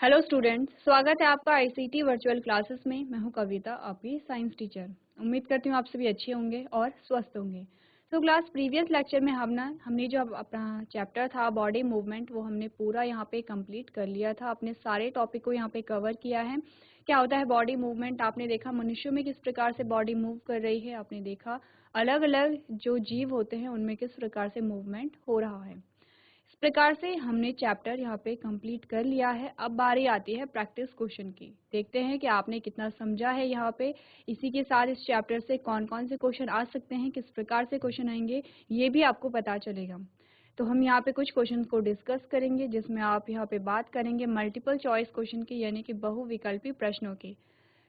Hello students, स्वागत है आपका आईसीटी वर्चुअल क्लासेस में। मैं हूं कविता, आपकी साइंस टीचर। उम्मीद करती हूं आप सभी अच्छे होंगे और स्वस्थ होंगे। तो क्लास प्रीवियस लेक्चर में हमने जो अपना चैप्टर था बॉडी मूवमेंट, वो हमने पूरा यहाँ पे कंप्लीट कर लिया था। अपने सारे टॉपिक को यहाँ पे कवर किया है। क्या होता है बॉडी मूवमेंट, आपने देखा मनुष्यों में किस प्रकार से बॉडी मूव कर रही है, आपने देखा अलग अलग जो जीव होते हैं उनमें किस प्रकार से मूवमेंट हो रहा है। इस प्रकार से हमने चैप्टर यहाँ पे कंप्लीट कर लिया है। अब बारी आती है प्रैक्टिस क्वेश्चन की। देखते हैं कि आपने कितना समझा है यहाँ पे। इसी के साथ इस चैप्टर से कौन कौन से क्वेश्चन आ सकते हैं, किस प्रकार से क्वेश्चन आएंगे, ये भी आपको पता चलेगा। तो हम यहाँ पे कुछ क्वेश्चन को डिस्कस करेंगे, जिसमें आप यहाँ पे बात करेंगे मल्टीपल चॉइस क्वेश्चन की, यानी कि बहुविकल्पी प्रश्नों की।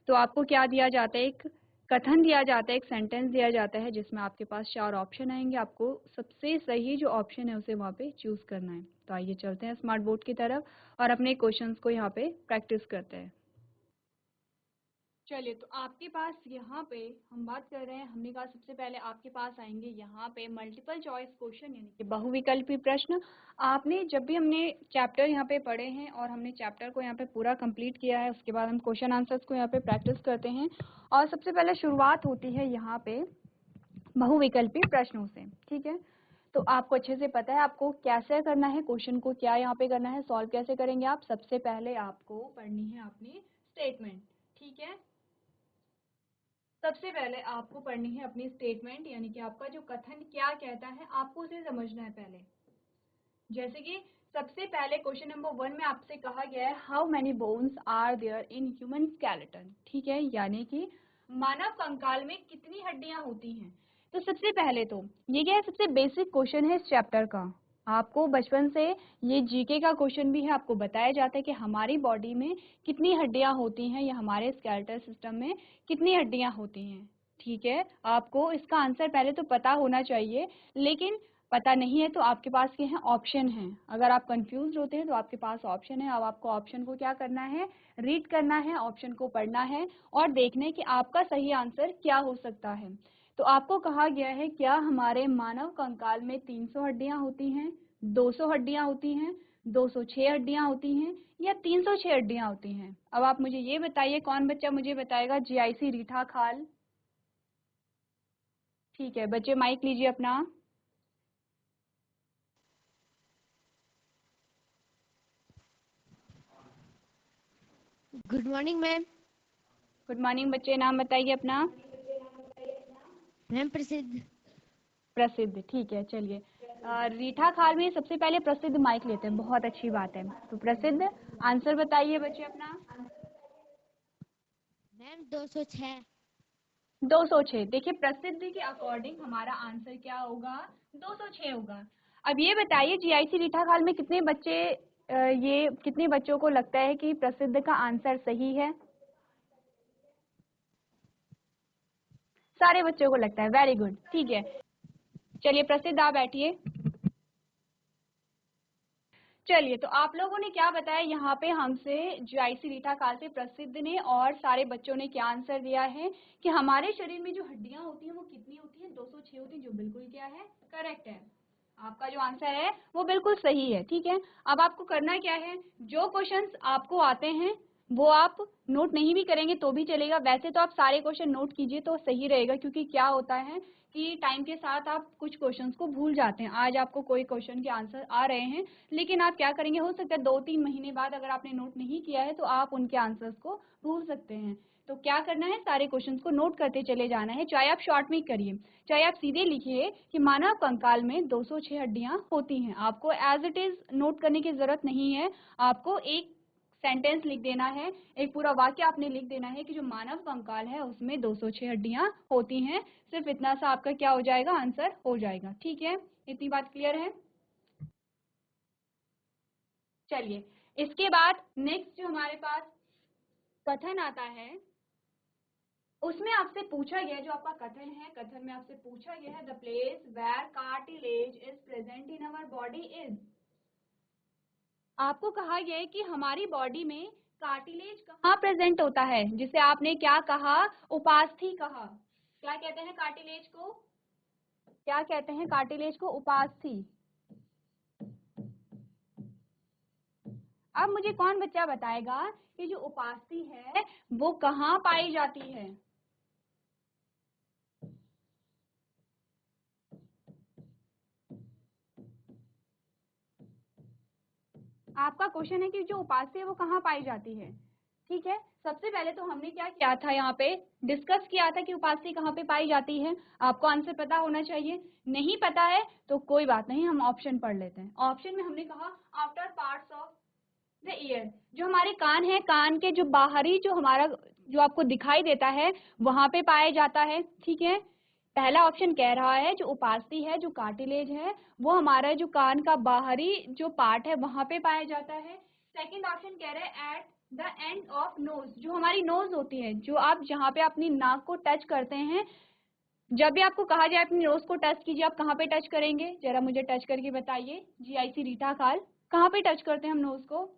तो आपको क्या दिया जाता है, एक कथन दिया जाता है, एक सेंटेंस दिया जाता है, जिसमें आपके पास 4 ऑप्शन आएंगे। आपको सबसे सही जो ऑप्शन है उसे वहाँ पे चूज करना है। तो आइए चलते हैं स्मार्ट बोर्ड की तरफ और अपने क्वेश्चंस को यहाँ पे प्रैक्टिस करते हैं। चलिए, तो आपके पास यहाँ पे हम बात कर रहे हैं, हमने कहा सबसे पहले आपके पास आएंगे यहाँ पे मल्टीपल चॉइस क्वेश्चन, यानी कि बहुविकल्पी प्रश्न। आपने जब भी हमने चैप्टर यहाँ पे पढ़े हैं और हमने चैप्टर को यहाँ पे पूरा कंप्लीट किया है, उसके बाद हम क्वेश्चन आंसर्स को यहाँ पे प्रैक्टिस करते हैं। और सबसे पहले शुरुआत होती है यहाँ पे बहुविकल्पी प्रश्नों से। ठीक है, तो आपको अच्छे से पता है आपको कैसे करना है, क्वेश्चन को क्या यहाँ पे करना है, सॉल्व कैसे करेंगे आप। सबसे पहले आपको पढ़नी है अपनी स्टेटमेंट। ठीक है, सबसे पहले आपको पढ़नी है अपनी स्टेटमेंट, यानी कि आपका जो कथन क्या कहता है आपको उसे समझना है पहले। जैसे कि सबसे पहले क्वेश्चन नंबर 1 में आपसे कहा गया है how many bones are there in human skeleton. ठीक है, यानी कि मानव कंकाल में कितनी हड्डियां होती हैं। तो सबसे पहले तो ये क्या है, सबसे बेसिक क्वेश्चन है इस चैप्टर का। आपको बचपन से ये जीके का क्वेश्चन भी है, आपको बताया जाता है कि हमारी बॉडी में कितनी हड्डियां होती हैं या हमारे स्केलेटल सिस्टम में कितनी हड्डियां होती हैं। ठीक है, आपको इसका आंसर पहले तो पता होना चाहिए, लेकिन पता नहीं है तो आपके पास ये है ऑप्शन है। अगर आप कंफ्यूज होते हैं तो आपके पास ऑप्शन है। अब आपको ऑप्शन को क्या करना है, रीड करना है, ऑप्शन को पढ़ना है और देखना है कि आपका सही आंसर क्या हो सकता है। तो आपको कहा गया है क्या हमारे मानव कंकाल में 300 हड्डियां होती हैं, 200 हड्डियां होती हैं, 206 हड्डियां होती हैं या 306 हड्डियां होती हैं। अब आप मुझे ये बताइए, कौन बच्चा मुझे बताएगा जीआईसी रीठा खाल। ठीक है बच्चे, माइक लीजिए अपना। Good morning ma'am. Good morning बच्चे, नाम बताइए अपना। मैम प्रसिद्ध। प्रसिद्ध, ठीक है। चलिए, रीठा खाल में सबसे पहले प्रसिद्ध माइक लेते हैं, बहुत अच्छी बात है। तो प्रसिद्ध आंसर बताइए बच्चे अपना। मैम 206। 206। देखिए प्रसिद्ध के अकॉर्डिंग हमारा आंसर क्या होगा, 206 होगा। अब ये बताइए जीआईसी रीठा खाल में कितने बच्चे, ये कितने बच्चों को लगता है कि प्रसिद्ध का आंसर सही है। सारे बच्चों को लगता है, वेरी गुड। ठीक है, चलिए प्रसिद्ध आप बैठिए। चलिए, तो आप लोगों ने क्या बताया यहाँ पे हमसे, जीआईसी रीठा खाल से प्रसिद्ध ने और सारे बच्चों ने क्या आंसर दिया है कि हमारे शरीर में जो हड्डियां होती हैं वो कितनी होती हैं, 206 होती हैं, जो बिल्कुल क्या है, करेक्ट है। आपका जो आंसर है वो बिल्कुल सही है। ठीक है, अब आपको करना क्या है, जो क्वेश्चंस आपको आते हैं वो आप नोट नहीं भी करेंगे तो भी चलेगा। वैसे तो आप सारे क्वेश्चन नोट कीजिए तो सही रहेगा, क्योंकि क्या होता है कि टाइम के साथ आप कुछ क्वेश्चंस को भूल जाते हैं। आज आपको कोई क्वेश्चन के आंसर आ रहे हैं, लेकिन आप क्या करेंगे, हो सकता है 2-3 महीने बाद अगर आपने नोट नहीं किया है तो आप उनके आंसर्स को भूल सकते हैं। तो क्या करना है, सारे क्वेश्चंस को नोट करते चले जाना है, चाहे आप शॉर्ट में करिए, चाहे आप सीधे लिखिए कि मानव कंकाल में 206 हड्डियां होती हैं। आपको एज इट इज नोट करने की जरूरत नहीं है, आपको एक सेंटेंस लिख देना है, एक पूरा वाक्य आपने लिख देना है कि जो मानव कंकाल है उसमें 206 हड्डियां होती हैं। सिर्फ इतना सा आपका क्या हो जाएगा, आंसर हो जाएगा। ठीक है, इतनी बात क्लियर है। चलिए, इसके बाद नेक्स्ट जो हमारे पास कथन आता है, उसमें आपसे पूछा गया, जो आपका कथन है, कथन में आपसे पूछा गया है the place where cartilage is present in our body is. आपको कहा गया है कि हमारी बॉडी में कार्टिलेज कहाँ प्रेजेंट होता है, जिसे आपने क्या कहा, उपास्थि कहा। क्या कहते हैं कार्टिलेज को, क्या कहते हैं कार्टिलेज को, उपास्थि। अब मुझे कौन बच्चा बताएगा कि जो उपास्थि है वो कहाँ पाई जाती है? आपका क्वेश्चन है कि जो उपास्थि है वो कहाँ पाई जाती है। ठीक है, सबसे पहले तो हमने क्या किया था, यहाँ पे डिस्कस किया था कि उपास्थि कहाँ पे पाई जाती है। आपको आंसर पता होना चाहिए। नहीं पता है तो कोई बात नहीं, हम ऑप्शन पढ़ लेते हैं। ऑप्शन में हमने कहा after parts of the year, जो हमारे कान है, कान के जो बाहरी जो हमारा जो आपको दिखाई देता है वहां पे पाया जाता है। ठीक है, पहला ऑप्शन कह रहा है जो उपास्थि है, जो कार्टिलेज है, वो हमारा जो कान का बाहरी जो पार्ट है वहां पे पाया जाता है। सेकंड ऑप्शन कह रहा है at the end of nose, जो हमारी नोज होती है, जो आप जहाँ पे अपनी नाक को टच करते हैं, जब भी आपको कहा जाए अपनी नोज को टच कीजिए, आप कहाँ पे टच करेंगे, जरा मुझे टच करके बताइए। जीआईसी रीटा खाल, कहाँ पे टच करते हैं हम नोज को?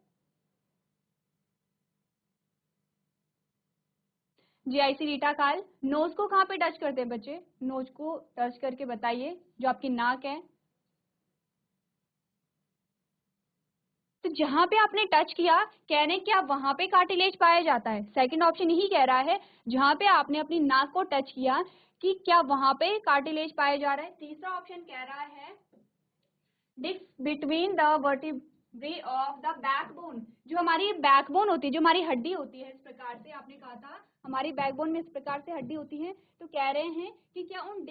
जीआईसी रीटा काल, नोज को कहाँ पे टच करते हैं बच्चे? नोज को टच करके बताइए, जो आपकी नाक है। तो जहां पे आपने टच किया, कहने क्या वहां पे कार्टिलेज पाया जाता है। सेकंड ऑप्शन यही कह रहा है, जहां पे आपने अपनी नाक को टच किया कि क्या वहां पे कार्टिलेज पाया जा रहा है। तीसरा ऑप्शन कह रहा है disc between the vertebrae of the backbone, जो हमारी बैकबोन होती है, जो हमारी हड्डी होती है, इस प्रकार से आपने कहा था हमारी बैकबोन में इस प्रकार से हड्डी होती है। तो कह रहे हैं कि क्या उन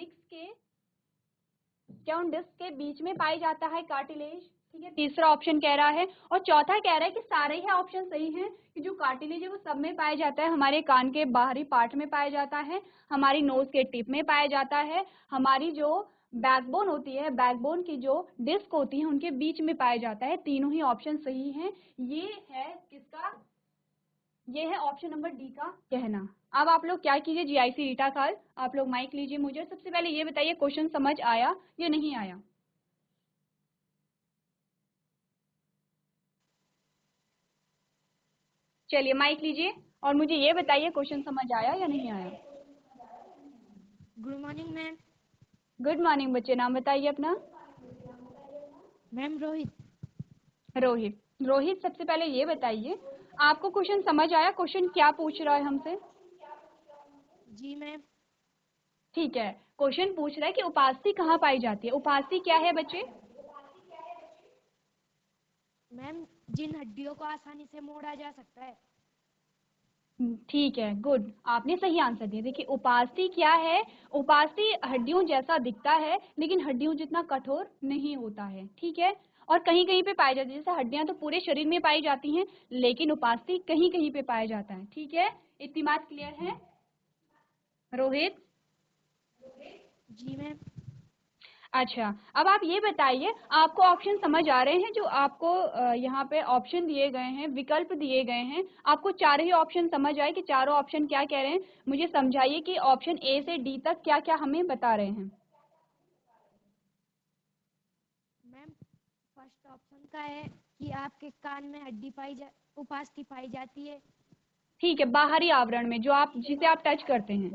डिस्क के बीच में पाई जाता है कार्टिलेज। ठीक है, तीसरा ऑप्शन कह रहा है। और चौथा कह रहा है कि सारे ही ऑप्शन सही हैं कि जो कार्टिलेज है वो सब में पाया जाता है, हमारे कान के बाहरी पार्ट में पाया जाता है, हमारी नोज के टिप में पाया जाता है, हमारी जो बैकबोन होती है, बैकबोन की जो डिस्क होती है उनके बीच में पाया जाता है। तीनों ही ऑप्शन सही हैं। ये है किसका? ये है ऑप्शन नंबर डी का कहना। अब आप लोग क्या कीजिए, जीआईसी रीटा खाल, आप लोग माइक लीजिए। मुझे सबसे पहले ये बताइए क्वेश्चन समझ आया या नहीं आया? चलिए माइक लीजिए और मुझे ये बताइए क्वेश्चन समझ आया या नहीं आया? Good morning ma'am. Good morning बच्चे, नाम बताइए अपना। मैम रोहित। रोहित। रोहित, सबसे पहले ये बताइए आपको क्वेश्चन समझ आया? क्वेश्चन क्या पूछ रहा है हमसे? जी मैम। ठीक है, क्वेश्चन पूछ रहा है कि उपास्थि कहाँ पाई जाती है। उपास्थि क्या है बच्चे? मैम जिन हड्डियों को आसानी से मोड़ा जा सकता है। ठीक है, गुड, आपने सही आंसर दिया। देखिए उपास्थि क्या है, उपास्थि हड्डियों जैसा दिखता है लेकिन हड्डियों जितना कठोर नहीं होता है। ठीक है, और कहीं कहीं पे पाई जाती है, जैसे हड्डियां तो पूरे शरीर में पाई जाती हैं लेकिन उपास्थि कहीं कहीं पे पाया जाता है। ठीक है, इतनी बात क्लियर है रोहित? जी मैम। अच्छा, अब आप ये बताइए आपको ऑप्शन समझ आ रहे हैं? जो आपको यहाँ पे ऑप्शन दिए गए हैं, विकल्प दिए गए हैं, आपको चार ही ऑप्शन समझ आए कि चारों ऑप्शन क्या कह रहे हैं? मुझे समझाइए कि ऑप्शन ए से डी तक क्या क्या हमें बता रहे हैं। मैम फर्स्ट ऑप्शन का है कि आपके कान में उपास्थि पाई जाती है। ठीक है, बाहरी आवरण में, जो आप जिसे आप टच करते हैं।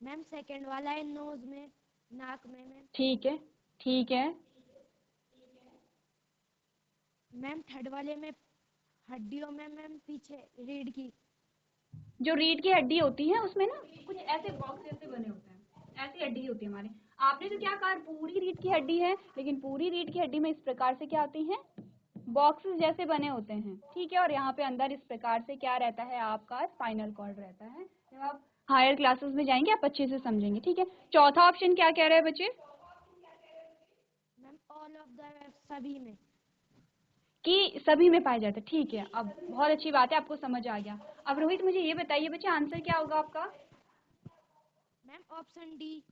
मैम सेकंड वाला है नोज में, नाक में। मैम ठीक है, ठीक है। मैम थर्ड वाले में हड्डियों में मैम पीछे रीढ़ की। जो रीढ़ की हड्डी होती है उसमें ना कुछ ऐसे बॉक्स जैसे बने होते हैं, ऐसी हड्डी होती है हमारी। आपने तो क्या कहा, पूरी रीढ़ की हड्डी है, लेकिन पूरी रीढ़ की हड्डी में इस प्रकार से क्या होती है, बॉक्सेस जैसे बने होते हैं। ठीक है, और यहाँ पे अंदर इस प्रकार से क्या रहता है, आपका स्पाइनल कॉर्ड रहता है। जब आप हायर क्लासेस में जाएंगे आप अच्छे से समझेंगे। ठीक है, चौथा ऑप्शन क्या कह रहे हैं बच्चे? मैम ऑल ऑफ द सभी में। कि सभी में पाया जाता है। ठीक है, अब बहुत अच्छी बात है, आपको समझ आ गया। अब रोहित मुझे ये बताइए बच्चे, आंसर क्या होगा आपका? Ma'am option D.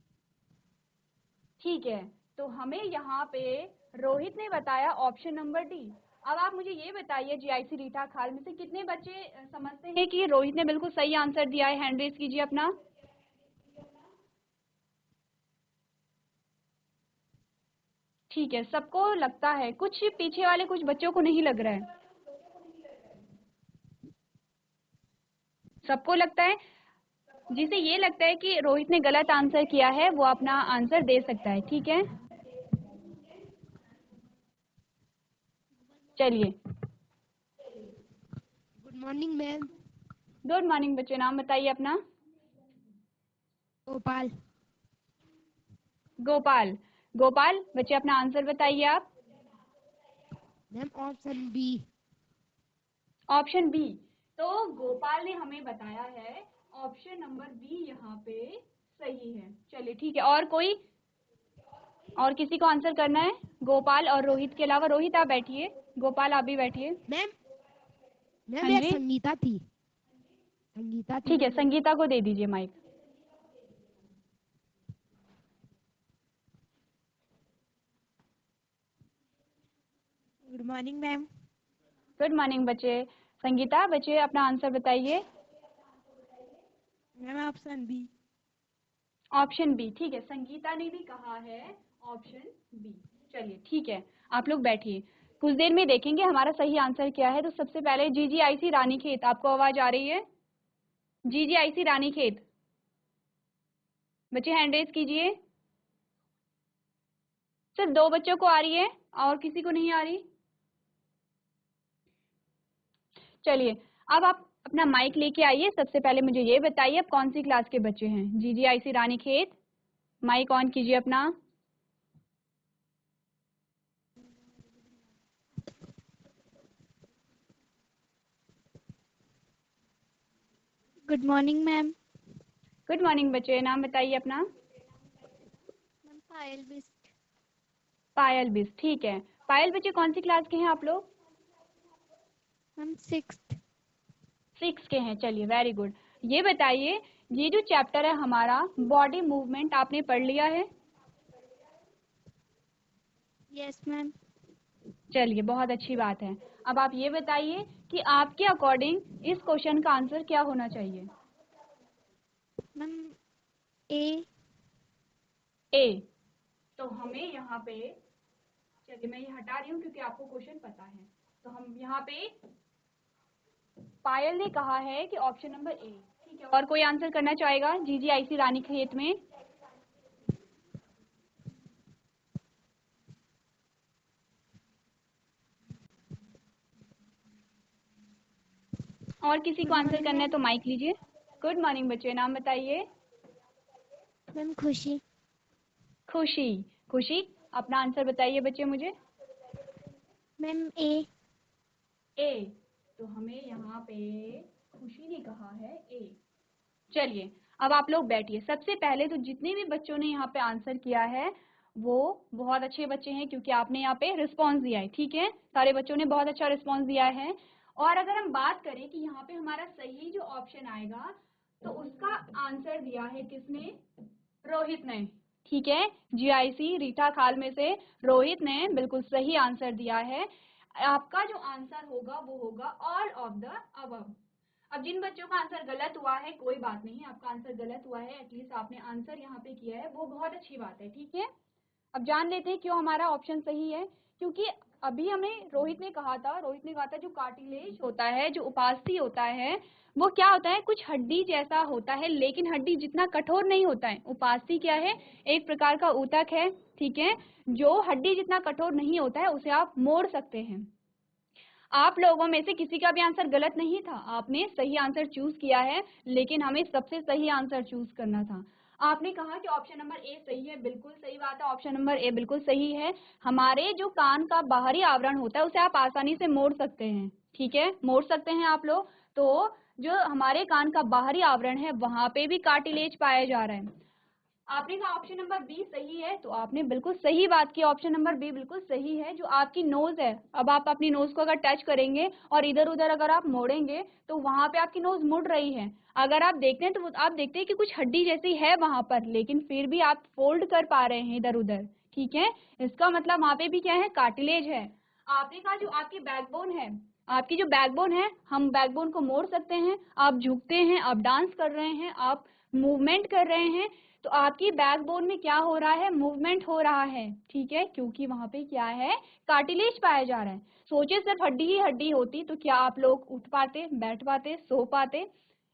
ठीक है, तो हमें यहाँ पे रोहित ने बताया ऑप्शन नंबर डी। अब आप मुझे ये बताइए जीआईसी रीटा खाल में से कितने बच्चे समझते हैं कि रोहित ने बिल्कुल सही आंसर दिया है? हैंड रेज कीजिए अपना। ठीक है, सबको लगता है, कुछ पीछे वाले कुछ बच्चों को नहीं लग रहा है। सबको लगता है? जिसे ये लगता है कि रोहित ने गलत आंसर किया है वो अपना आंसर दे सकता है। ठीक है, चलिए। Good morning ma'am. Good morning बच्चे, नाम बताइए अपना। गोपाल। गोपाल। गोपाल बच्चे अपना आंसर बताइए आप। Ma'am option B. Option B. तो गोपाल ने हमें बताया है ऑप्शन नंबर बी यहाँ पे सही है। चलिए ठीक है, और किसी को आंसर करना है? गोपाल और रोहित के अलावा। रोहित आप बैठिए, गोपाल आप भी बैठिए। मैम मैम हाँ ये जी संगीता थी। संगीता थी ठीक है, मैम। संगीता को दे दीजिए mic. Good morning ma'am. Good morning बच्चे। संगीता बच्चे अपना आंसर बताइए। Ma'am option B. Option B, ठीक है, संगीता ने भी कहा है ऑप्शन बी। चलिए ठीक है, आप लोग बैठिए, कुछ देर में देखेंगे हमारा सही आंसर क्या है। तो सबसे पहले जीजीआईसी रानीखेत, आपको आवाज आ रही है? जीजीआईसी रानीखेत बच्चे हैंड रेज कीजिए। सिर्फ 2 बच्चों को आ रही है और किसी को नहीं आ रही। चलिए, अब आप अपना माइक लेके आइए। सबसे पहले मुझे ये बताइए आप कौन सी क्लास के बच्चे हैं? जीजीआईसी रानीखेत, माइक ऑन कीजिए अपना। Good morning ma'am. Good morning बच्चे, नाम बताइए अपना। मैम पायल बिस्ट। पायल बिस, ठीक है। पायल बच्चे कौन सी क्लास के हैं आप लोग? Ma'am 6th। 6 के हैं, चलिए वेरी गुड। ये बताइए, ये जो चैप्टर है हमारा बॉडी मूवमेंट, आपने पढ़ लिया है? Yes ma'am. चलिए बहुत अच्छी बात है। अब आप ये बताइए कि आपके अकॉर्डिंग इस क्वेश्चन का आंसर क्या होना चाहिए? मैम ए। ए। तो हमें यहाँ पे, चलिए मैं ये हटा रही हूँ क्योंकि आपको क्वेश्चन पता है। तो हम यहाँ पे, पायल ने कहा है कि ऑप्शन नंबर ए, ठीक है। और कोई आंसर करना चाहेगा जीजीआईसी रानीखेत में? और किसी को गुड आंसर मॉर्निंग करना है मैम। तो माइक लीजिए। गुड मॉर्निंग बच्चे, नाम बताइए। मैम खुशी। खुशी। खुशी अपना आंसर बताइए बच्चे मुझे। मैम ए। ए। तो हमें यहाँ पे खुशी ने कहा है ए। चलिए, अब आप लोग बैठिए। सबसे पहले तो जितने भी बच्चों ने यहाँ पे आंसर किया है वो बहुत अच्छे बच्चे हैं, क्योंकि आपने यहाँ पे रिस्पॉन्स दिया है, ठीक है। सारे बच्चों ने बहुत अच्छा रिस्पॉन्स दिया है। और अगर हम बात करें कि यहाँ पे हमारा सही जो ऑप्शन आएगा, तो उसका आंसर दिया है किसने? रोहित ने, ठीक है। जीआईसी रीठा खाल में से रोहित ने बिल्कुल सही आंसर दिया है। आपका जो आंसर होगा वो होगा ऑल ऑफ द अबव। अब जिन बच्चों का आंसर गलत हुआ है कोई बात नहीं, आपका आंसर गलत हुआ है, एटलीस्ट आपने आंसर यहाँ पे किया है, वो बहुत अच्छी बात है, ठीक है। अब जान लेते हैं क्यों हमारा ऑप्शन सही है। क्योंकि अभी हमें रोहित ने कहा था जो कार्टिलेज होता है, जो उपास्थि होता है, वो क्या होता है? कुछ हड्डी जैसा होता है, लेकिन हड्डी जितना कठोर नहीं होता है। उपास्थि क्या है? एक प्रकार का ऊतक है, ठीक है, जो हड्डी जितना कठोर नहीं होता है, उसे आप मोड़ सकते हैं। आप लोगों में से किसी का भी आंसर गलत नहीं था, आपने सही आंसर चूज किया है, लेकिन हमें सबसे सही आंसर चूज करना था। आपने कहा कि ऑप्शन नंबर ए सही है, बिल्कुल सही बात है, ऑप्शन नंबर ए बिल्कुल सही है। हमारे जो कान का बाहरी आवरण होता है उसे आप आसानी से मोड़ सकते हैं, ठीक है, मोड़ सकते हैं आप लोग। तो जो हमारे कान का बाहरी आवरण है वहां पे भी कार्टिलेज पाया जा रहा है। आपने कहा ऑप्शन नंबर बी सही है, तो आपने बिल्कुल सही बात की, ऑप्शन नंबर बी बिल्कुल सही है। जो आपकी नोज है, अब आप अपनी नोज को अगर टच करेंगे और इधर उधर अगर आप मोड़ेंगे तो वहां पे आपकी नोज मुड़ रही है। अगर आप देखते हैं तो आप देखते हैं कि कुछ हड्डी जैसी है वहां पर, लेकिन फिर भी आप फोल्ड कर पा रहे हैं इधर उधर, ठीक है। इसका मतलब वहां पे भी क्या है? कार्टिलेज है। आपने कहा जो आपकी बैकबोन है, आपकी जो बैकबोन है, हम बैकबोन को मोड़ सकते हैं। आप झुकते हैं, आप डांस कर रहे हैं, आप मूवमेंट कर रहे हैं, तो आपकी बैकबोन में क्या हो रहा है? मूवमेंट हो रहा है, ठीक है, क्योंकि वहां पे क्या है? कार्टिलेज पाया जा रहा है। सोचिए सिर्फ हड्डी ही हड्डी होती तो क्या आप लोग उठ पाते, बैठ पाते, सो पाते?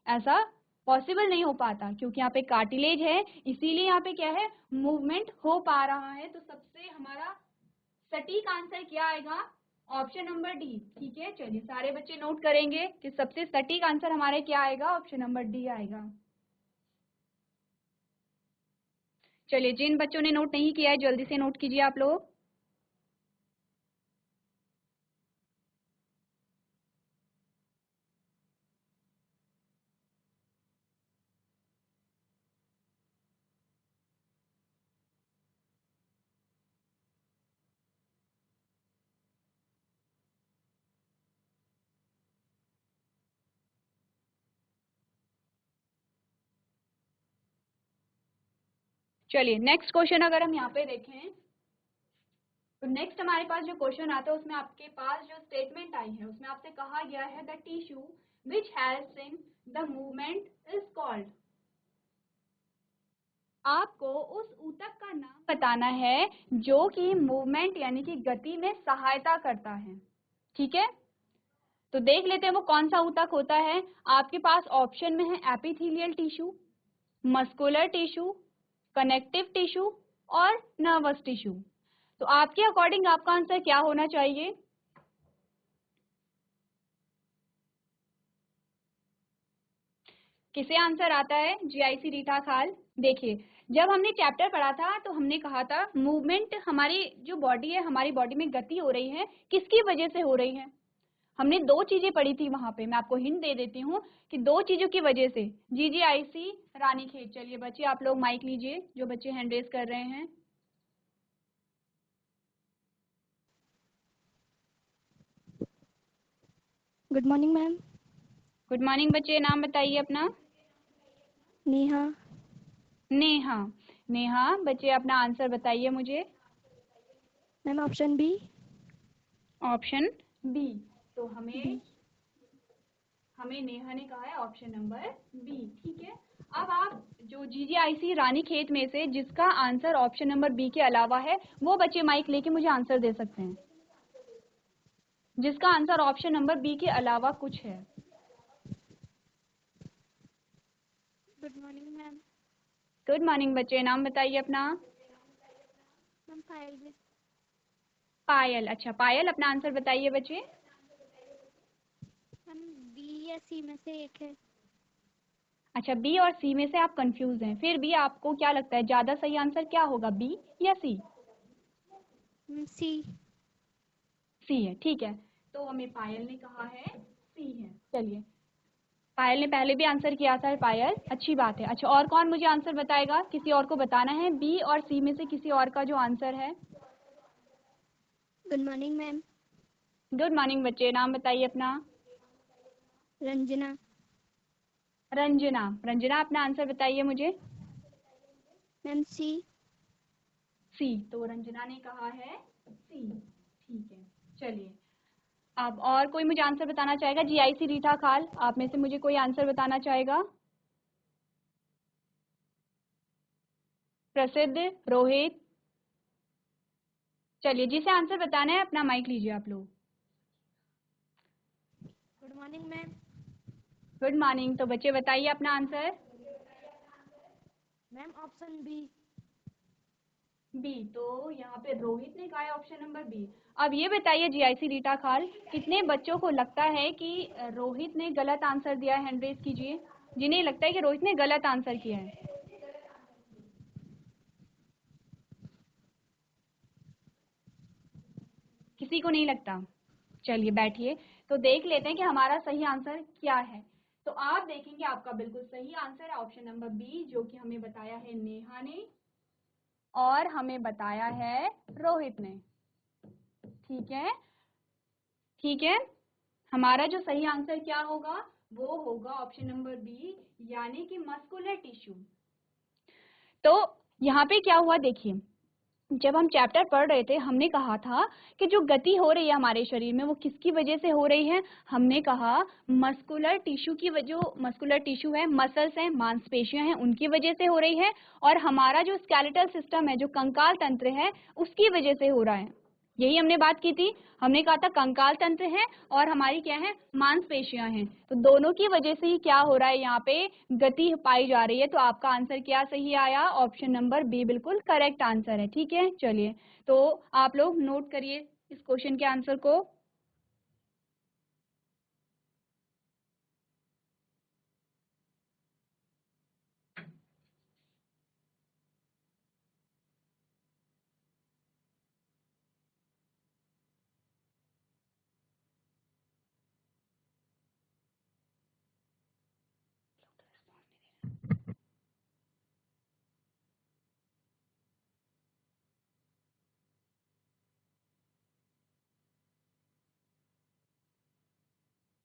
ऐसा पॉसिबल नहीं हो पाता, क्योंकि यहाँ पे कार्टिलेज है, इसीलिए यहाँ पे क्या है? मूवमेंट हो पा रहा है। तो सबसे हमारा सटीक आंसर क्या आएगा? Option number D. ठीक है, चलिए सारे बच्चे नोट करेंगे कि सबसे सटीक आंसर हमारे क्या आएगा, ऑप्शन नंबर डी आएगा। चलिए जिन बच्चों ने नोट नहीं किया है जल्दी से नोट कीजिए आप लोग। चलिए नेक्स्ट क्वेश्चन अगर हम यहाँ पे देखें तो नेक्स्ट हमारे पास जो क्वेश्चन आता है उसमें आपके पास जो स्टेटमेंट आई है उसमें आपसे कहा गया है the tissue which helps in the movement is called. आपको उस ऊतक का नाम बताना है जो कि मूवमेंट यानी कि गति में सहायता करता है। ठीक है, तो देख लेते हैं वो कौन सा ऊतक होता है। आपके पास ऑप्शन में है epithelial tissue, muscular tissue, connective tissue और नर्वस टिश्यू। तो आपके अकॉर्डिंग आपका आंसर क्या होना चाहिए? किसे आंसर आता है? जीआईसी रीटा खाल। देखिए जब हमने चैप्टर पढ़ा था तो हमने कहा था मूवमेंट हमारी जो बॉडी है, हमारी बॉडी में गति हो रही है किसकी वजह से हो रही है। हमने दो चीजें पढ़ी थी वहां पे, मैं आपको हिंट दे देती हूँ कि दो चीजों की वजह से। जीजीआईसी रानीखेत। चलिए बच्चे आप लोग माइक लीजिए, जो बच्चे हैंड रेज कर रहे हैं। Good morning ma'am. Good morning बच्चे, नाम बताइए अपना। नेहा। नेहा। नेहा बच्चे अपना आंसर बताइए मुझे। Ma'am option B. Option B. तो हमें बी। नेहा ने कहा है ऑप्शन नंबर बी। ठीक है, अब आप जो जीजीआईसी रानीखेत में से जिसका आंसर ऑप्शन नंबर बी के अलावा है वो बच्चे माइक लेके मुझे आंसर दे सकते हैं, जिसका आंसर ऑप्शन नंबर बी के अलावा कुछ है। Good morning ma'am. Good morning बच्चे, नाम बताइए अपना। मैम पायल। पायल। अच्छा पायल, अपना आंसर बताइए बच्चे। मैम बी या सी में से एक है। अच्छा बी और सी में से आप कंफ्यूज हैं, फिर भी आपको क्या लगता है ज्यादा सही आंसर क्या होगा, बी या सी? सी। सी है। ठीक है, तो हमें पायल ने कहा है सी है। चलिए पायल ने पहले भी आंसर किया था। पायल अच्छी बात है। अच्छा और कौन मुझे आंसर बताएगा? किसी और को बताना है बी और सी में से किसी और का जो आंसर है। Good morning ma'am. Good morning बच्चे, नाम बताइए अपना। रंजना। रंजना। रंजना अपना आंसर बताइए मुझे। मैम सी। सी। तो रंजना ने कहा है सी। ठीक है, चलिए अब और कोई मुझे आंसर बताना चाहेगा? जीआईसी रीटा खाल, आप में से मुझे कोई आंसर बताना चाहेगा? प्रसिद्ध, रोहित। चलिए जिसे आंसर बताना है अपना माइक लीजिए आप लोग। Good morning ma'am. Good morning. तो बच्चे बताइए अपना answer. Ma'am option B. B. तो यहाँ पे रोहित ने कहा है ऑप्शन नंबर बी। अब ये बताइए जीआईसी रीटा खाल, कितने बच्चों को लगता है कि रोहित ने गलत आंसर दिया है? हैंड रेज कीजिए जिन्हें लगता है कि रोहित ने गलत आंसर किया है। किसी को नहीं लगता? चलिए बैठिए, तो देख लेते हैं कि हमारा सही आंसर क्या है। तो आप देखेंगे आपका बिल्कुल सही आंसर है ऑप्शन नंबर बी, जो कि हमें बताया है नेहा ने और हमें बताया है रोहित ने। ठीक है, ठीक है, हमारा जो सही आंसर क्या होगा वो होगा ऑप्शन नंबर बी, यानी कि मस्कुलर टिश्यू। तो यहाँ पे क्या हुआ देखिए, जब हम चैप्टर पढ़ रहे थे हमने कहा था कि जो गति हो रही है हमारे शरीर में वो किसकी वजह से हो रही है। हमने कहा मस्कुलर टिश्यू की वजह, जो मस्कुलर टिश्यू है, मसल्स हैं, मांसपेशियां हैं, उनकी वजह से हो रही है। और हमारा जो स्केलेटल सिस्टम है, जो कंकाल तंत्र है, उसकी वजह से हो रहा है। यही हमने बात की थी। हमने कहा था कंकाल तंत्र है और हमारी क्या है, मांसपेशियां हैं। तो दोनों की वजह से ही क्या हो रहा है, यहाँ पे गति पाई जा रही है। तो आपका आंसर क्या सही आया? ऑप्शन नंबर बी बिल्कुल करेक्ट आंसर है। ठीक है, चलिए तो आप लोग नोट करिए इस क्वेश्चन के आंसर को।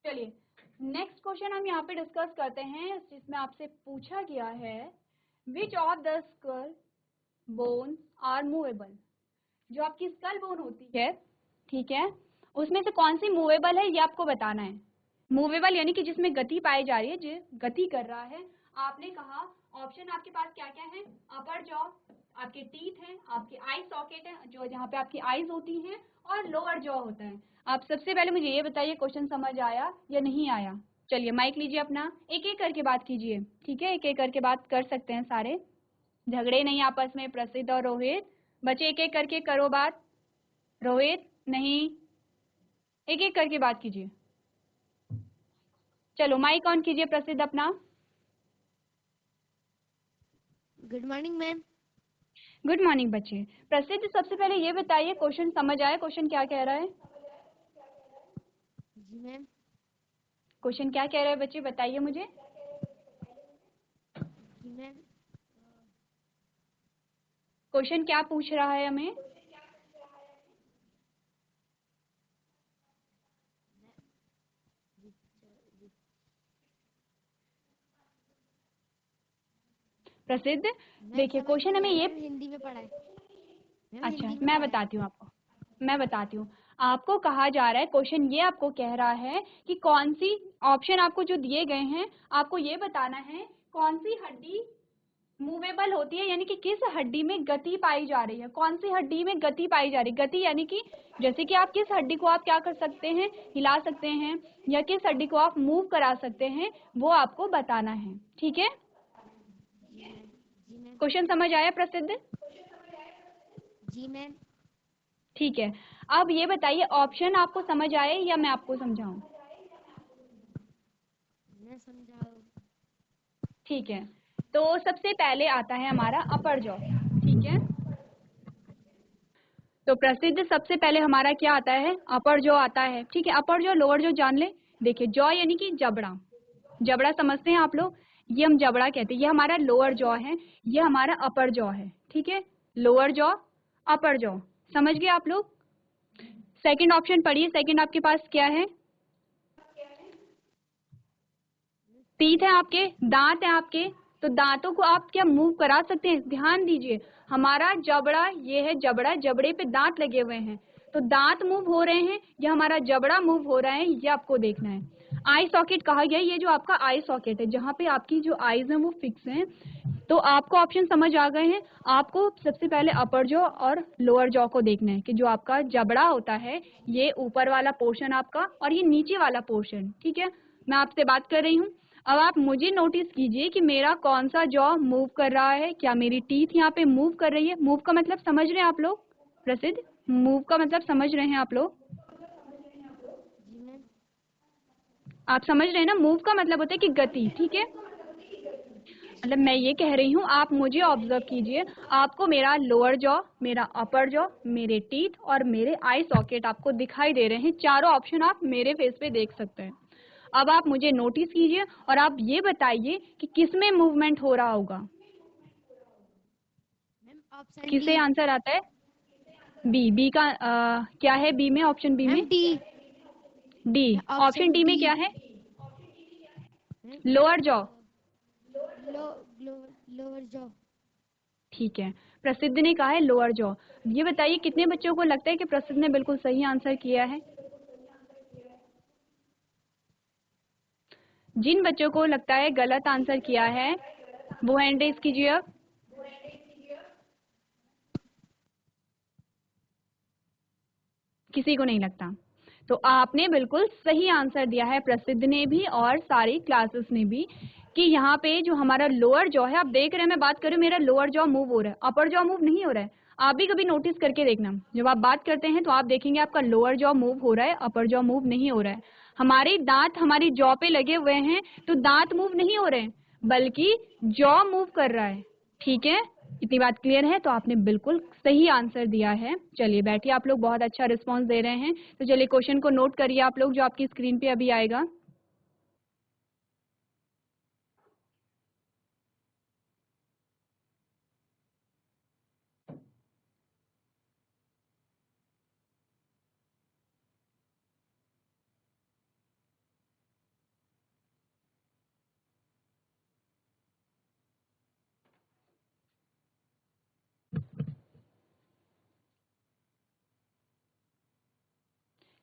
चलिए नेक्स्ट क्वेश्चन हम यहाँ पे डिस्कस करते हैं, जिसमें आपसे पूछा गया है which of the skull bone are movable. जो आपकी स्कल बोन होती है, ठीक है, उसमें से कौन सी मूवेबल है ये आपको बताना है। मूवेबल यानी कि जिसमें गति पाई जा रही है, जो गति कर रहा है। आपने कहा ऑप्शन आपके पास क्या क्या है, अपर जॉ, आपके टीथ हैं, आपके आई सॉकेट है जो जहाँ पे आपकी आईज होती हैं, और लोअर जॉ होता है। आप सबसे पहले मुझे ये बताइए क्वेश्चन समझ आया या नहीं आया। चलिए माइक लीजिए अपना, एक एक करके बात कीजिए, ठीक है, एक एक करके बात कर सकते हैं सारे, झगड़े नहीं आपस में। प्रसिद्ध और रोहित, बच्चे एक एक करके करो बात। रोहित नहीं, एक एक करके बात कीजिए। चलो माइक ऑन कीजिए प्रसिद्ध अपना। Good morning ma'am. Good morning बच्चे। प्रसिद्ध सबसे पहले ये बताइए क्वेश्चन समझ आया, क्वेश्चन क्या कह रहा है। जी मैम। क्वेश्चन क्या कह रहा है बच्चे, बताइए मुझे। जी मैम। क्वेश्चन क्या पूछ रहा है हमें। प्रसिद्ध मैम देखिए समझ क्वेश्चन नहीं हमें आया ये, मैम, हिंदी में पढ़ा है मैम, अच्छा हिंदी में मैं पढ़ा है। बताती हूँ आपको, मैं बताती हूँ। आपको कहा जा रहा है, क्वेश्चन ये आपको कह रहा है कि कौन सी ऑप्शन आपको जो दिए गए हैं, आपको ये बताना है कौन सी हड्डी मूवेबल होती है, यानी कि किस हड्डी में गति पाई जा रही है, कौन सी हड्डी में गति पाई जा रही है। गति यानी कि जैसे कि आप किस हड्डी को आप क्या कर सकते हैं, हिला सकते हैं, या किस हड्डी को आप मूव करा सकते हैं, वो आपको बताना है, ठीक है। जी मैम। जी मैम। क्वेश्चन समझ आया प्रसिद्ध। जी मैम। ठीक है, अब ये बताइए ऑप्शन आपको समझ आए या मैं आपको समझाऊं। मैं समझाओ। ठीक है, तो सबसे पहले आता है हमारा अपर जॉ, ठीक है। तो प्रसिद्ध सबसे पहले हमारा क्या आता है, अपर जॉ आता है, ठीक है। अपर जॉ लोअर जॉ जान ले। देखिए जॉ यानी कि जबड़ा, जबड़ा समझते हैं आप लोग, ये हम जबड़ा कहते हैं। ये हमारा लोअर जॉ है, ये हमारा अपर जॉ है, ठीक है। लोअर जॉ, अपर जॉ, समझ गए आप लोग। सेकंड ऑप्शन पढ़िए, सेकंड आपके पास क्या है। टीथ है आपके, दांत है आपके, तो दांतों को आप क्या मूव करा सकते हैं। ध्यान दीजिए, हमारा जबड़ा ये है, जबड़ा, जबड़े पे दांत लगे हुए हैं, तो दांत मूव हो रहे हैं या हमारा जबड़ा मूव हो रहा है, ये आपको देखना है। आई सॉकेट कहा गया, ये जो आपका आई सॉकेट है, जहाँ पे आपकी जो आईज हैं वो फिक्स हैं। तो आपको ऑप्शन समझ आ गए हैं। आपको सबसे पहले अपर जॉ और लोअर जॉ को देखना है कि जो आपका जबड़ा होता है, ये ऊपर वाला पोर्शन आपका, और ये नीचे वाला पोर्शन, ठीक है। मैं आपसे बात कर रही हूँ, अब आप मुझे नोटिस कीजिए कि मेरा कौन सा जॉ मूव कर रहा है। क्या मेरी टीथ यहाँ पे मूव कर रही है। मूव का मतलब समझ रहे हैं आप लोग प्रसिद्ध, मूव का मतलब समझ रहे हैं आप लोग। जी मैम। आप समझ रहे हैं ना, मूव का मतलब होता है कि गति, ठीक है। मतलब मैं ये कह रही हूँ, आप मुझे ऑब्जर्व कीजिए, आपको मेरा लोअर जॉ, मेरा अपर जॉ, मेरे टीथ और मेरे आई सॉकेट आपको दिखाई दे रहे हैं। चारों ऑप्शन आप मेरे फेस पे देख सकते हैं। अब आप मुझे नोटिस कीजिए और आप ये बताइए कि किस में मूवमेंट हो रहा होगा। Ma'am option D. किसे आंसर आता है। बी, बी का क्या है, बी में, ऑप्शन बी में ma'am D. D. Option option D D. में क्या है, मैम लोअर जॉ, लो लो लोअर जॉ। ठीक है। प्रसिद्ध ने कहा है लोअर जॉ। ये बताइए कितने बच्चों को लगता है कि प्रसिद्ध ने बिल्कुल सही आंसर किया है। जिन बच्चों को लगता है गलत आंसर किया है वो हैंड रेज कीजिए अब। किसी को नहीं लगता, तो आपने बिल्कुल सही आंसर दिया है, प्रसिद्ध ने भी और सारी क्लासेस ने भी, कि यहाँ पे जो हमारा लोअर जॉ है, आप देख रहे हैं मैं बात कर रही हूँ, मेरा लोअर जॉ मूव हो रहा है, अपर जॉ मूव नहीं हो रहा है। आप भी कभी नोटिस करके देखना, जब आप बात करते हैं तो आप देखेंगे आपका लोअर जॉ मूव हो रहा है, अपर जॉ मूव नहीं हो रहा है। हमारे दांत हमारी जॉ पे लगे हुए हैं, तो दांत मूव नहीं हो रहे हैं, बल्कि जॉ मूव कर रहा है, ठीक है। इतनी बात क्लियर है, तो आपने बिल्कुल सही आंसर दिया है। चलिए बैठिए, आप लोग बहुत अच्छा रिस्पांस दे रहे हैं। तो चलिए क्वेश्चन को नोट करिए आप लोग, जो आपकी स्क्रीन पे अभी आएगा।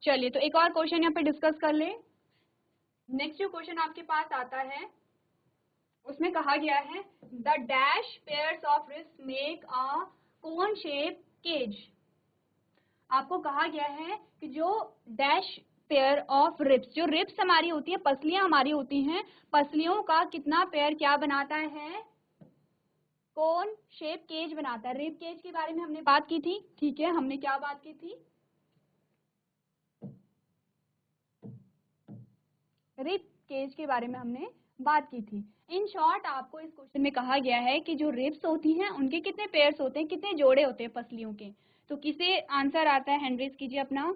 चलिए तो एक और क्वेश्चन यहाँ पे डिस्कस कर ले। नेक्स्ट जो क्वेश्चन आपके पास आता है उसमें कहा गया है the dash pairs of ribs make a cone shape cage. आपको कहा गया है कि जो डैश पेयर ऑफ रिब्स, जो रिब्स हमारी होती है, पसलियां हमारी होती हैं, पसलियों का कितना पेयर क्या बनाता है, कोन शेप केज बनाता है। रिब केज के बारे में हमने बात की थी, ठीक है, हमने क्या बात की थी, रिब केज के बारे में हमने बात की थी। इन शॉर्ट आपको इस क्वेश्चन में कहा गया है कि जो रिब्स होती हैं उनके कितने पेयर्स होते हैं, कितने जोड़े होते हैं पसलियों के। तो किसे आंसर आता है, हैंड रेज कीजिए अपना।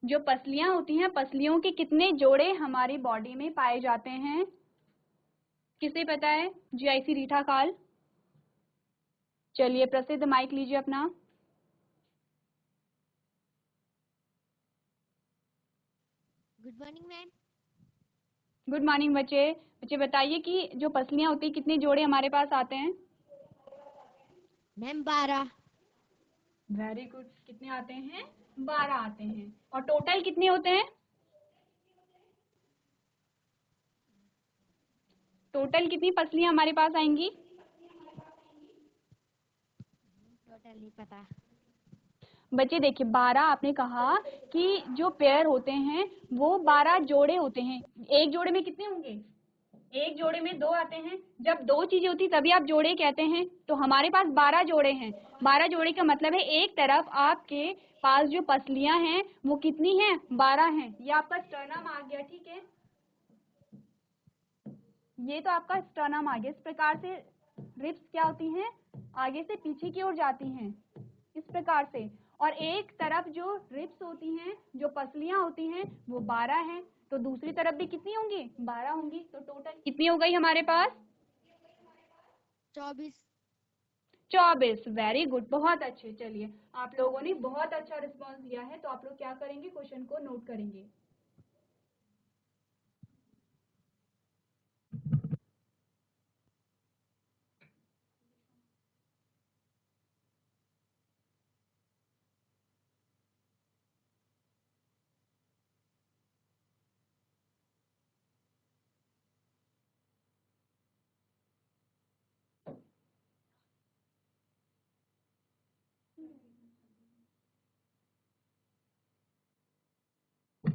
जो पसलियां होती हैं, पसलियों के कितने जोड़े हमारी बॉडी में पाए जाते हैं, किसे पता है, जीआईसी रीठा काल। चलिए प्रसिद्ध माइक लीजिए अपना। Good morning ma'am. Good morning बच्चे। बच्चे बताइए कि जो पसलियां होती है कितने जोड़े हमारे पास आते हैं। मैम 12। वेरी गुड, कितने आते हैं, 12 आते हैं। और टोटल कितने होते हैं, टोटल कितनी पसलियां हमारे पास आएंगी, टोटल नहीं पता। बच्चे देखिए 12 आपने कहा कि जो पेयर होते हैं वो 12 जोड़े होते हैं। एक जोड़े में कितने होंगे, एक जोड़े में 2 आते हैं। जब 2 चीजें होती तभी आप जोड़े कहते हैं। तो हमारे पास 12 जोड़े हैं। 12 जोड़े का मतलब है एक तरफ आपके पास जो पसलियां हैं वो कितनी हैं, 12 हैं। ये आपका स्टर्नम आ गया, ठीक है, ये तो आपका स्टर्नम आ गया। इस प्रकार से रिब्स क्या होती हैं, आगे से पीछे की ओर जाती हैं, इस प्रकार से। और एक तरफ जो रिब्स होती हैं, जो पसलियां होती हैं वो 12 हैं। तो दूसरी तरफ भी कितनी होंगी, 12 होंगी। तो टोटल कितनी हो गई हमारे पास, 24। 24। वेरी गुड, बहुत अच्छे। चलिए आप लोगों ने बहुत अच्छा रिस्पॉन्स दिया है। तो आप लोग क्या करेंगे, क्वेश्चन को नोट करेंगे।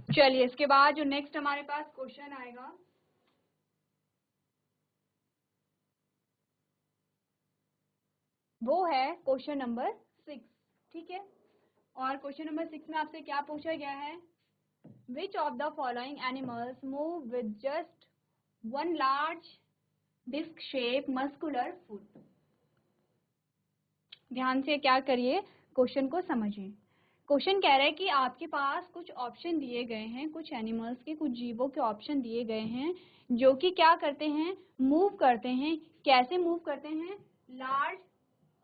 चलिए इसके बाद जो नेक्स्ट हमारे पास क्वेश्चन आएगा वो है क्वेश्चन नंबर 6, ठीक है। और क्वेश्चन नंबर 6 में आपसे क्या पूछा गया है, which of the following animals move with just one large disc shape muscular foot. ध्यान से क्या करिए, क्वेश्चन को समझिए। क्वेश्चन कह रहा है कि आपके पास कुछ ऑप्शन दिए गए हैं, कुछ एनिमल्स के, कुछ जीवों के ऑप्शन दिए गए हैं जो कि क्या करते हैं, मूव करते हैं। कैसे मूव करते हैं, large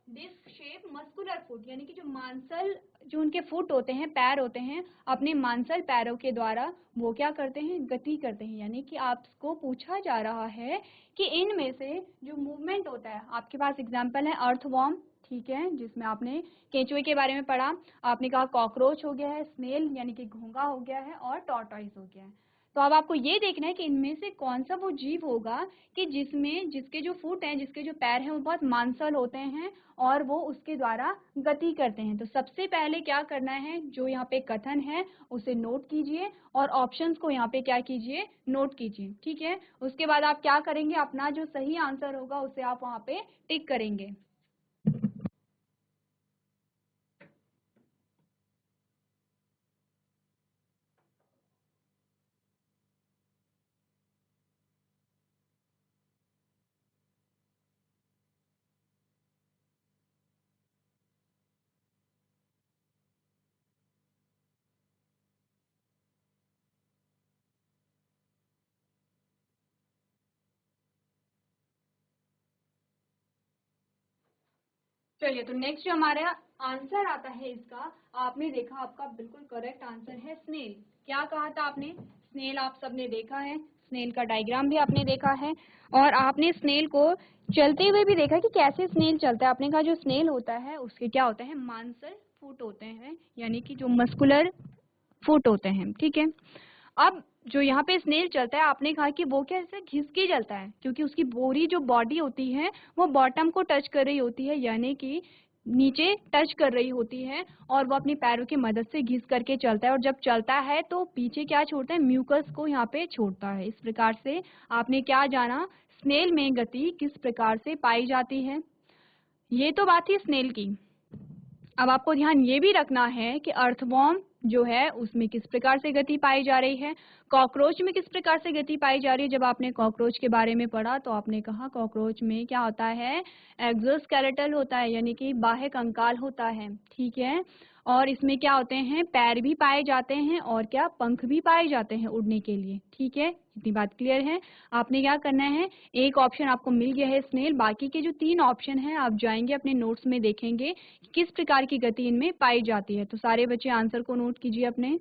disc shape muscular foot, यानी कि जो मांसल, जो उनके फुट होते हैं, पैर होते हैं, अपने मांसल पैरों के द्वारा वो क्या करते हैं, गति करते हैं। यानी कि आपको पूछा जा रहा है कि इनमें से जो मूवमेंट होता है, आपके पास एग्जांपल है अर्थवॉर्म, ठीक है, जिसमें आपने केंचुए के बारे में पढ़ा। आपने कहा कॉकरोच हो गया है, स्नेल यानी कि घोंघा हो गया है, और टॉर्टॉइस हो गया है। तो अब आपको ये देखना है कि इनमें से कौन सा वो जीव होगा कि जिसमें, जिसके जो फुट हैं, जिसके जो पैर हैं वो बहुत मांसल होते हैं और वो उसके द्वारा गति करते हैं। तो सबसे पहले क्या करना है, जो यहाँ पे कथन है उसे नोट कीजिए और ऑप्शंस को यहाँ पे क्या कीजिए, नोट कीजिए, ठीक है। उसके बाद आप क्या करेंगे, अपना जो सही आंसर होगा उसे आप वहाँ पे टिक करेंगे। चलिए तो नेक्स्ट जो हमारा आंसर आता है इसका, आपने देखा आपका बिल्कुल करेक्ट आंसर है स्नेल। क्या कहा था आपने, स्नेल आप सबने देखा है, स्नेल का डायग्राम भी आपने देखा है और आपने स्नेल को चलते हुए भी देखा कि कैसे स्नेल चलता है। आपने कहा जो स्नेल होता है उसके क्या होता है, मांसल फुट होते हैं, यानी कि जो मस्कुलर फुट होते हैं, ठीक है। अब जो यहाँ पे स्नेल चलता है, आपने कहा कि वो कैसे घिस के चलता है, क्योंकि उसकी पूरी जो बॉडी होती है वो बॉटम को टच कर रही होती है, यानी कि नीचे टच कर रही होती है, और वो अपनी पैरों की मदद से घिस करके चलता है, और जब चलता है तो पीछे क्या छोड़ता है, म्यूकस को यहाँ पे छोड़ता है। इस प्रकार से आपने क्या जाना, स्नेल में गति किस प्रकार से पाई जाती है। ये तो बात थी स्नेल की। अब आपको ध्यान ये भी रखना है कि अर्थवॉर्म जो है उसमें किस प्रकार से गति पाई जा रही है, कॉकरोच में किस प्रकार से गति पाई जा रही है। जब आपने कॉकरोच के बारे में पढ़ा तो आपने कहा कॉकरोच में क्या होता है, एक्सोस्केलेटल होता है, यानी कि बाह्य कंकाल होता है, ठीक है। और इसमें क्या होते हैं, पैर भी पाए जाते हैं और क्या, पंख भी पाए जाते हैं उड़ने के लिए, ठीक है। इतनी बात क्लियर है। आपने क्या करना है, एक ऑप्शन आपको मिल गया है स्नेल, बाकी के जो 3 ऑप्शन हैं आप जाएंगे अपने नोट्स में देखेंगे कि किस प्रकार की गति इनमें पाई जाती है। तो सारे बच्चे आंसर को नोट कीजिए अपने।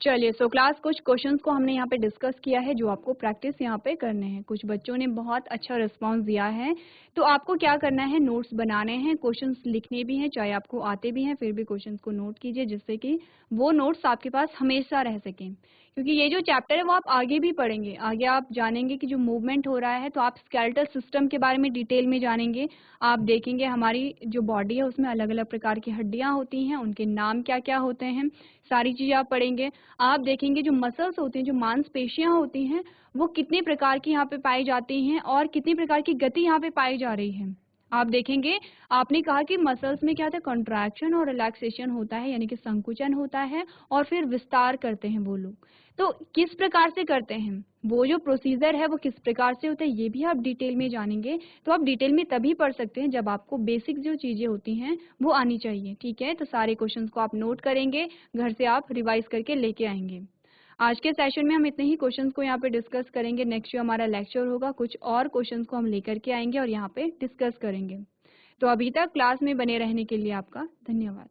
चलिए, सो क्लास कुछ क्वेश्चंस को हमने यहाँ पे डिस्कस किया है जो आपको प्रैक्टिस यहाँ पे करने हैं। कुछ बच्चों ने बहुत अच्छा रिस्पांस दिया है, तो आपको क्या करना है, नोट्स बनाने हैं, क्वेश्चंस लिखने भी हैं, चाहे आपको आते भी हैं फिर भी क्वेश्चंस को नोट कीजिए, जिससे कि वो नोट्स आपके पास हमेशा रह सकें। क्योंकि ये जो चैप्टर है वो आप आगे भी पढ़ेंगे, आगे आप जानेंगे कि जो मूवमेंट हो रहा है तो आप स्केलेटल सिस्टम के बारे में डिटेल में जानेंगे। आप देखेंगे हमारी जो बॉडी है उसमें अलग अलग प्रकार की हड्डियां होती हैं, उनके नाम क्या क्या होते हैं, सारी चीजें आप पढ़ेंगे। आप देखेंगे जो मसल्स होते हैं, जो मांसपेशियां होती हैं, वो कितने प्रकार की यहाँ पे पाई जाती हैं और कितनी प्रकार की गति यहाँ पे पाई जा रही है। आप देखेंगे, आपने कहा कि मसल्स में क्या होता है, कॉन्ट्रैक्शन और रिलैक्सेशन होता है, यानी कि संकुचन होता है और फिर विस्तार करते हैं वो लोग। तो किस प्रकार से करते हैं, वो जो प्रोसीजर है वो किस प्रकार से होता है, ये भी आप डिटेल में जानेंगे। तो आप डिटेल में तभी पढ़ सकते हैं जब आपको बेसिक जो चीजें होती हैं वो आनी चाहिए, ठीक है। तो सारे क्वेश्चंस को आप नोट करेंगे, घर से आप रिवाइज करके लेके आएंगे। आज के सेशन में हम इतने ही क्वेश्चंस को यहाँ पे डिस्कस करेंगे। नेक्स्ट जो हमारा लेक्चर होगा कुछ और क्वेश्चंस को हम लेकर के आएंगे और यहाँ पे डिस्कस करेंगे। तो अभी तक क्लास में बने रहने के लिए आपका धन्यवाद।